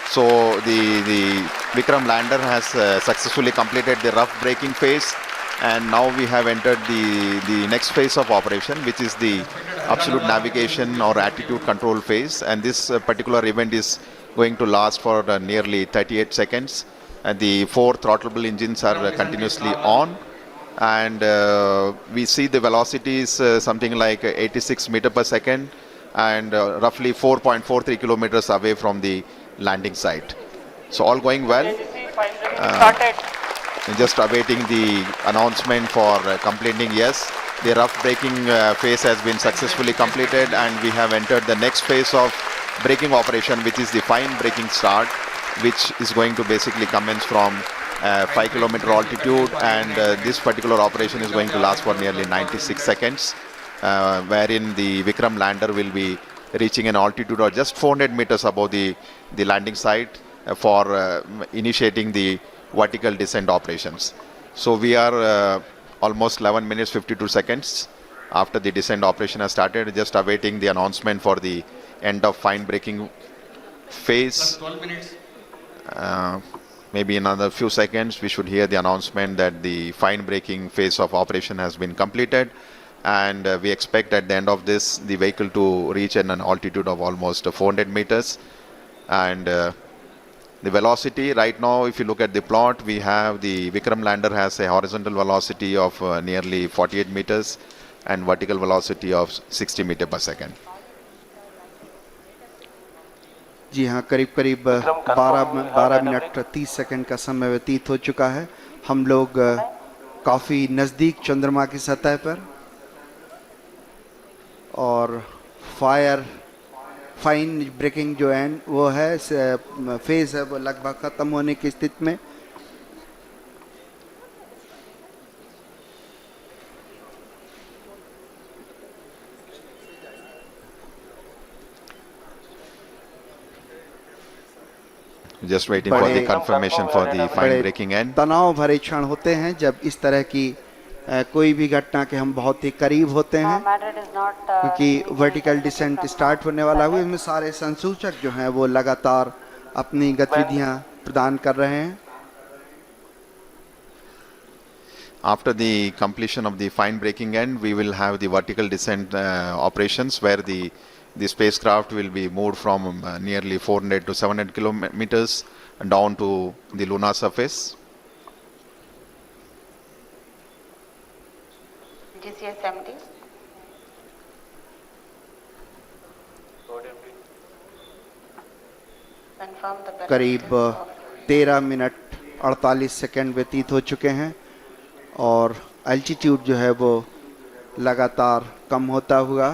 So the Vikram lander has successfully completed the rough braking phase, and now we have entered the next phase of operation, which is the absolute navigation or attitude control phase. And this particular event is going to last for nearly 38 seconds. And the 4 throttleable engines are continuously on, and we see the velocity is something like 86 meter per second, and roughly 4.43 kilometers away from the landing site. So all going well. Just awaiting the announcement for completing. Yes, the rough braking phase has been successfully completed, and we have entered the next phase of braking operation, which is the fine braking start, which is going to basically commence from 5 kilometer altitude, and this particular operation is going to last for nearly 96 seconds, wherein the Vikram lander will be reaching an altitude of just 400 meters above the landing site for initiating the vertical descent operations. So we are almost 11 minutes 52 seconds after the descent operation has started, just awaiting the announcement for the end of fine braking phase. 12 minutes. Maybe in another few seconds we should hear the announcement that the fine braking phase of operation has been completed, and we expect at the end of this the vehicle to reach an altitude of almost 400 meters. And the velocity right now, if you look at the plot, we have the Vikram lander has a horizontal velocity of nearly 48 meters and vertical velocity of 60 meter per second. जी हाँ, करीब 12 minute 30 second का समय व्यतीत हो चुका है. हम लोग काफ़ी नज़दीक चंद्रमा की सतह पर, और फाइन ब्रेकिंग जो है वो है फेज है वो लगभग ख़त्म होने की स्थिति में. Just waiting for the बड़े confirmation for the fine बड़े breaking end. तनाव भरे क्षण होते हैं जब इस तरह की कोई भी घटना के हम बहुत ही करीब होते हैं, Madrid is not क्योंकि receiving any vertical telemetry descent from, start होने वाला हुआ, Belgrade. इसमें सारे संसूचक जो हैं वो लगातार अपनी गतिविधियां प्रदान कर रहे हैं. After the completion of the fine breaking end, we will have the vertical descent operations where the spacecraft will be moved from nearly 400 to 700 kilometers down to the lunar surface. GCS 70. Confirm the करीब parameters of 13 minute 48 second व्यतीत हो चुके हैं और altitude जो है वो लगातार कम होता हुआ.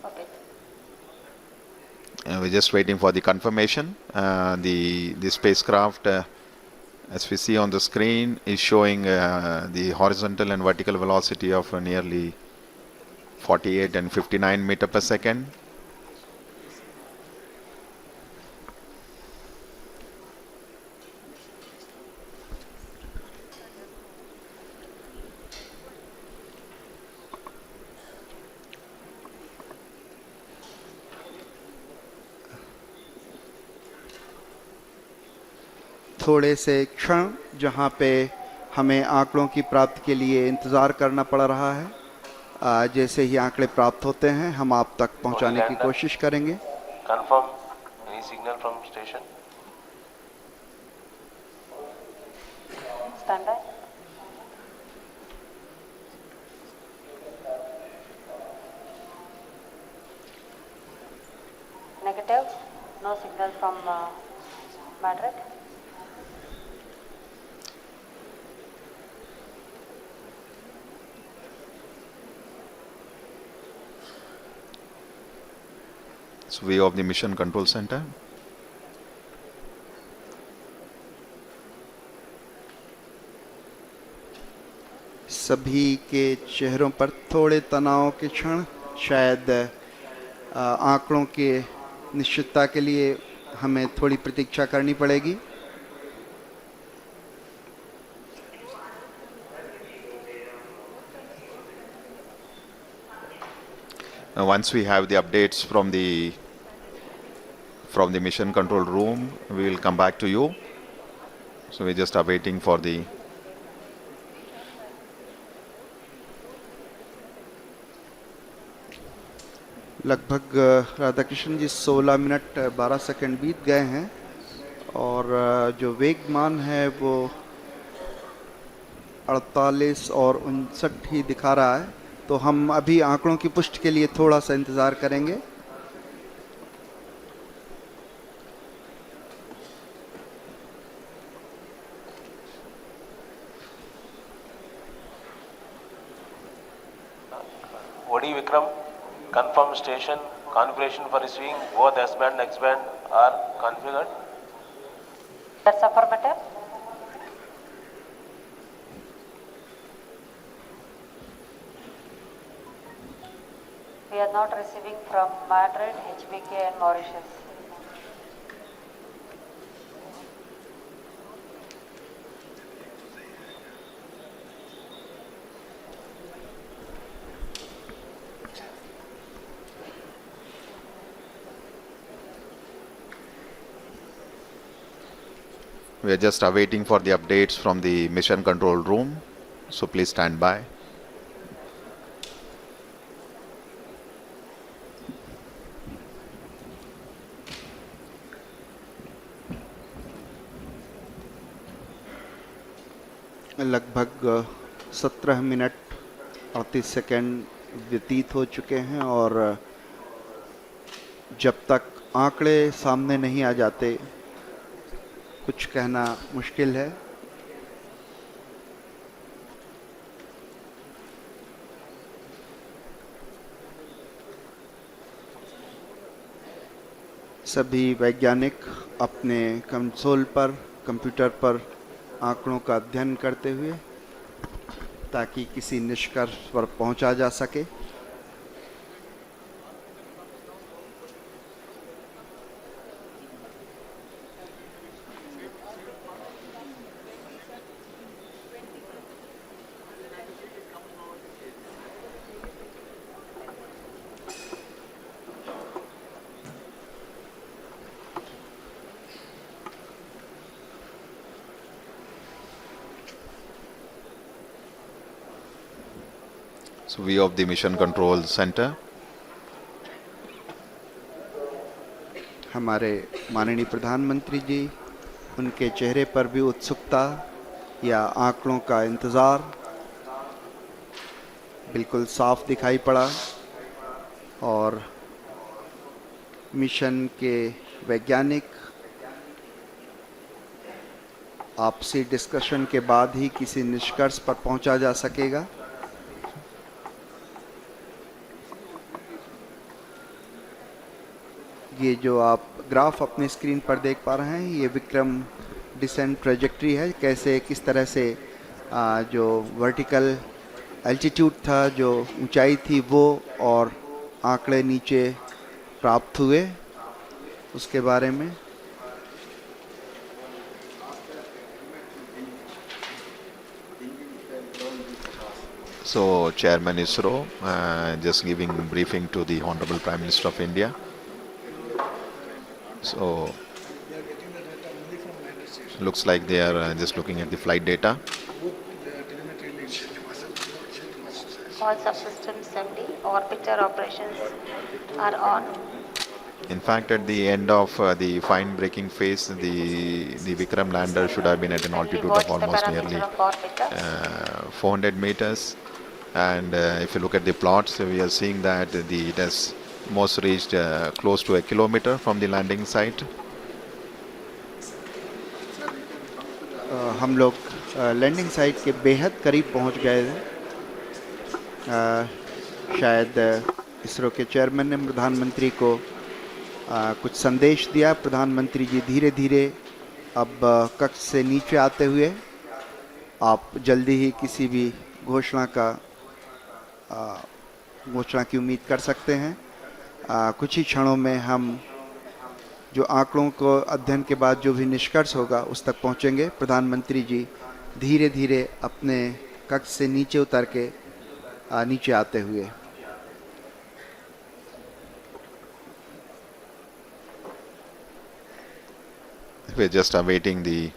okay. We're just waiting for the confirmation. The spacecraft, as we see on the screen, is showing the horizontal and vertical velocity of nearly 48 and 59 meter per second. थोड़े से क्षण जहां पे हमें आंकड़ों की प्राप्ति के लिए इंतज़ार करना पड़ रहा है, जैसे ही आंकड़े प्राप्त होते हैं हम आप तक पहुंचाने की कोशिश करेंगे. Confirm any signal from station. Stand by. Negative. No signal from Madrid. It's view of the mission control center. सभी के चेहरों पर थोड़े तनाव के क्षण, शायद आंकड़ों के निश्चितता के लिए हमें थोड़ी प्रतीक्षा करनी पड़ेगी. Once we have the updates from the mission control room, we will come back to you. So we just are waiting for the लगभग राधाकृष्ण जी 16 मिनट 12 सेकंड बीत गए हैं और जो वेगमान है वो 48 और 59 ही दिखा रहा है. तो हम अभी आंकड़ों की पुष्टि के लिए थोड़ा सा इंतज़ार करेंगे. OD Vikram, confirm station configuration for receiving both S band and X band are configured. That's affirmative. We are not receiving from Madrid, HBK and Mauritius. we are just awaiting for the updates from the mission control room. So please stand by. लगभग 17 minute 38 second व्यतीत हो चुके हैं और जब तक आंकड़े सामने नहीं आ जाते कुछ कहना मुश्किल है. सभी वैज्ञानिक अपने कंसोल पर कंप्यूटर पर आंकड़ों का अध्ययन करते हुए ताकि किसी निष्कर्ष पर पहुंचा जा सके। So view of the Mission Control Center. हमारे माननीय प्रधानमंत्री जी, उनके चेहरे पर भी उत्सुकता या आंकड़ों का इंतज़ार बिल्कुल साफ दिखाई पड़ा और मिशन के वैज्ञानिक आपसी डिस्कशन के बाद ही किसी निष्कर्ष पर पहुंचा जा सकेगा। ये जो आप ग्राफ अपने स्क्रीन पर देख पा रहे हैं, ये विक्रम डिसेंट ट्रेजेक्ट्री है। कैसे किस तरह से जो वर्टिकल एल्टीट्यूड था, जो ऊंचाई थी वो, और आंकड़े नीचे प्राप्त हुए उसके बारे में। So Chairman ISRO just giving briefing to the Honorable Prime Minister of India. So looks like they are just looking at the flight data. All subsystems empty. Orbiter operations are on. In fact, at the end of the fine braking phase, the Vikram lander should have been at an altitude Watch of the almost parameter nearly of orbiter. 400 meters. And if you look at the plots, we are seeing that it has most reached close to a kilometer from the landing site. हम लोग landing site के बेहद करीब पहुंच गए थे। शायद इसरो के चेयरमैन ने प्रधानमंत्री को कुछ संदेश दिया। प्रधानमंत्री जी धीरे धीरे अब कक्ष से नीचे आते हुए, आप जल्दी ही किसी भी घोषणा की उम्मीद कर सकते हैं। कुछ ही क्षणों में हम जो आंकड़ों को अध्ययन के बाद जो भी निष्कर्ष होगा उस तक पहुंचेंगे। प्रधानमंत्री जी धीरे धीरे अपने कक्ष से नीचे उतर के नीचे आते हुए। We're just awaiting the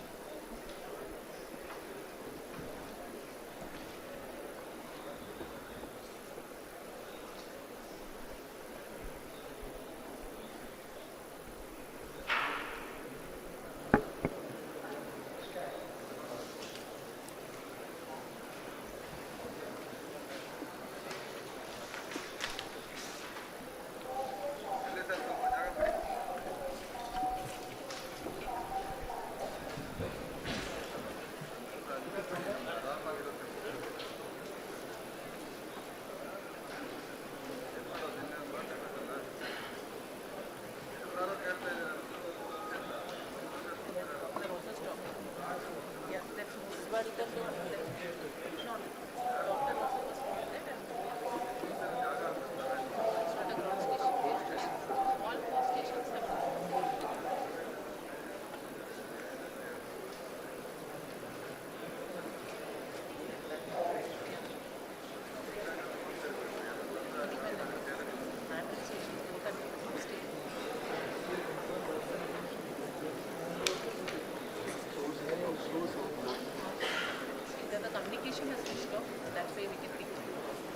communication has switched off. That way we can pick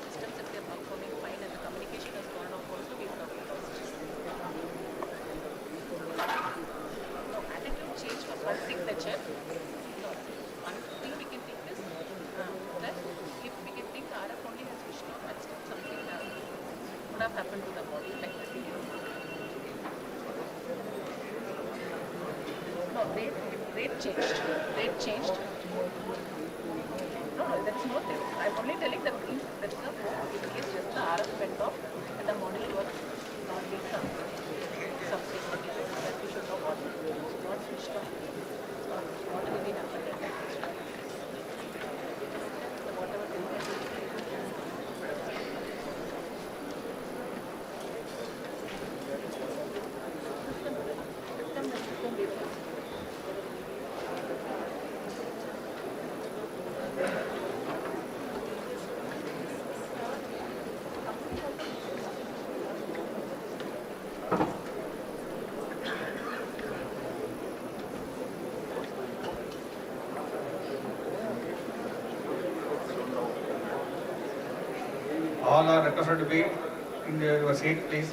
systems if they are performing fine and the communication has gone off also, we will not be lost. No, attitude change for one signature. No, one thing we can think is that if we can think the RF only has switched off, that's something that would have happened to the body like that. No, rate changed. Rate changed. No, that's not it. I'm only telling that that's the in case just the RF went off and the model was not being subsequently. switched off. So water will be in abundant. So whatever All are requested to be in your seat, please.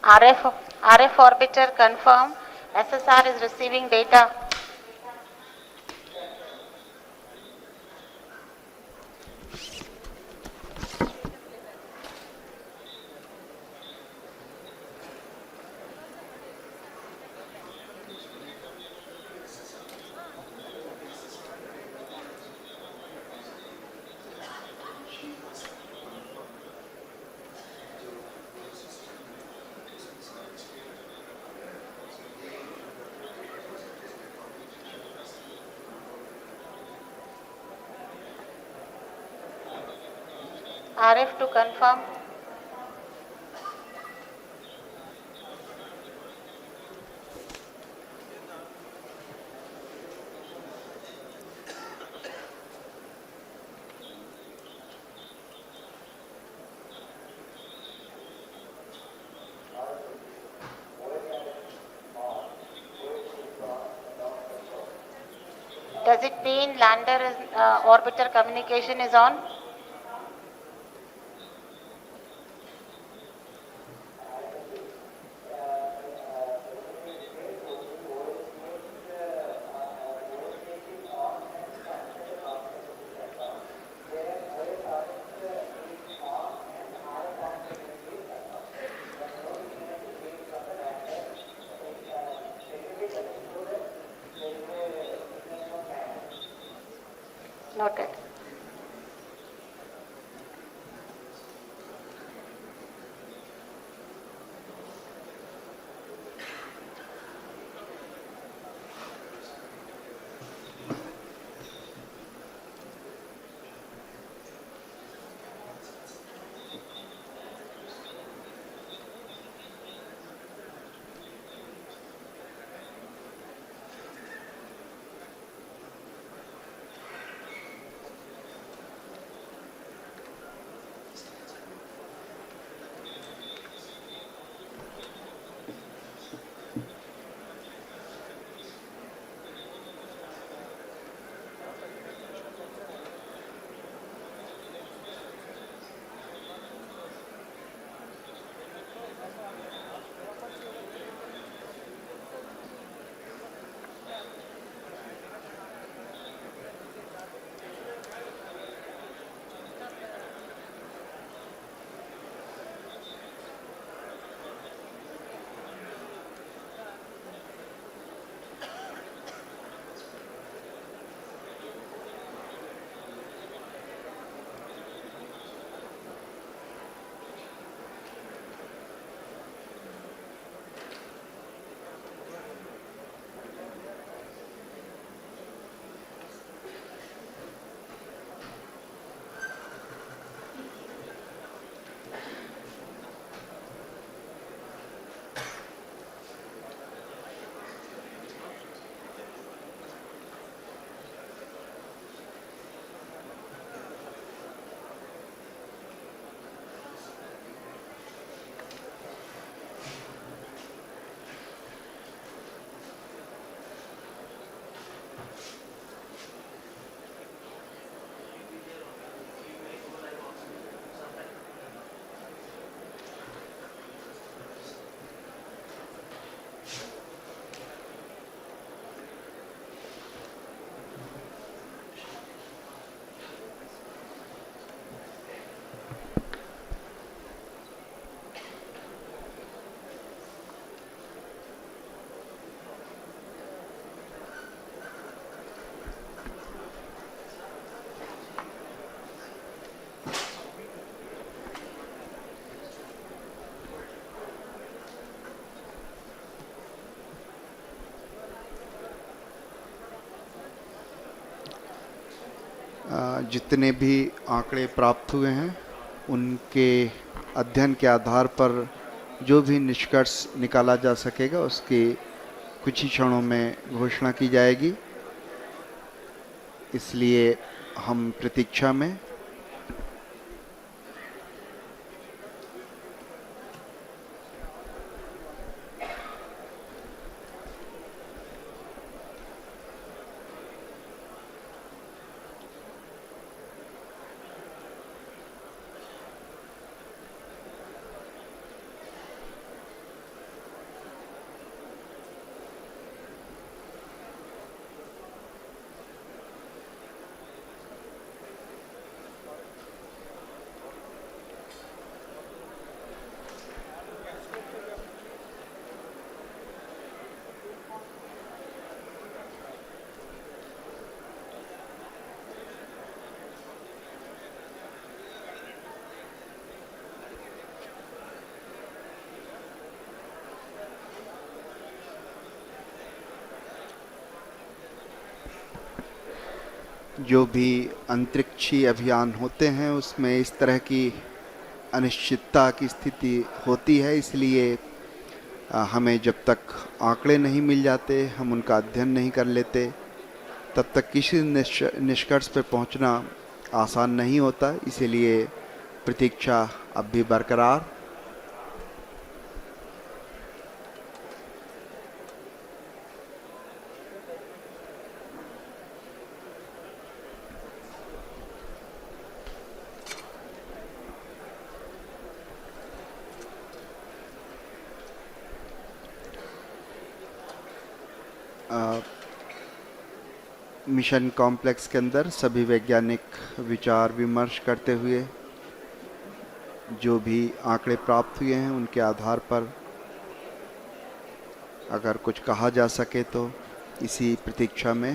RF orbiter confirm. SSR is receiving data. RF to confirm. Does it mean lander is orbiter communication is on? Noted. जितने भी आंकड़े प्राप्त हुए हैं उनके अध्ययन के आधार पर जो भी निष्कर्ष निकाला जा सकेगा उसकी कुछ ही क्षणों में घोषणा की जाएगी, इसलिए हम प्रतीक्षा में। जो भी अंतरिक्षीय अभियान होते हैं उसमें इस तरह की अनिश्चितता की स्थिति होती है, इसलिए हमें जब तक आंकड़े नहीं मिल जाते, हम उनका अध्ययन नहीं कर लेते, तब तक किसी निष्कर्ष पर पहुंचना आसान नहीं होता। इसीलिए प्रतीक्षा अब भी बरकरार। मिशन कॉम्प्लेक्स के अंदर सभी वैज्ञानिक विचार विमर्श करते हुए जो भी आंकड़े प्राप्त हुए हैं उनके आधार पर अगर कुछ कहा जा सके तो इसी प्रतीक्षा में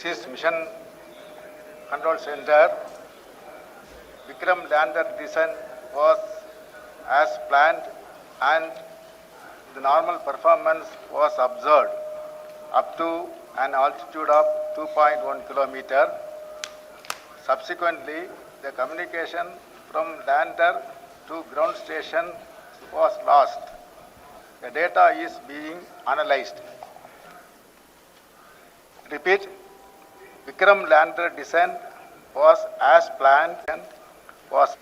This is Mission Control Center. Vikram lander descent was as planned and the normal performance was observed up to an altitude of 2.1 kilometer. Subsequently, the communication from lander to ground station was lost. The data is being analyzed. Repeat, Vikram lander descent was as planned and was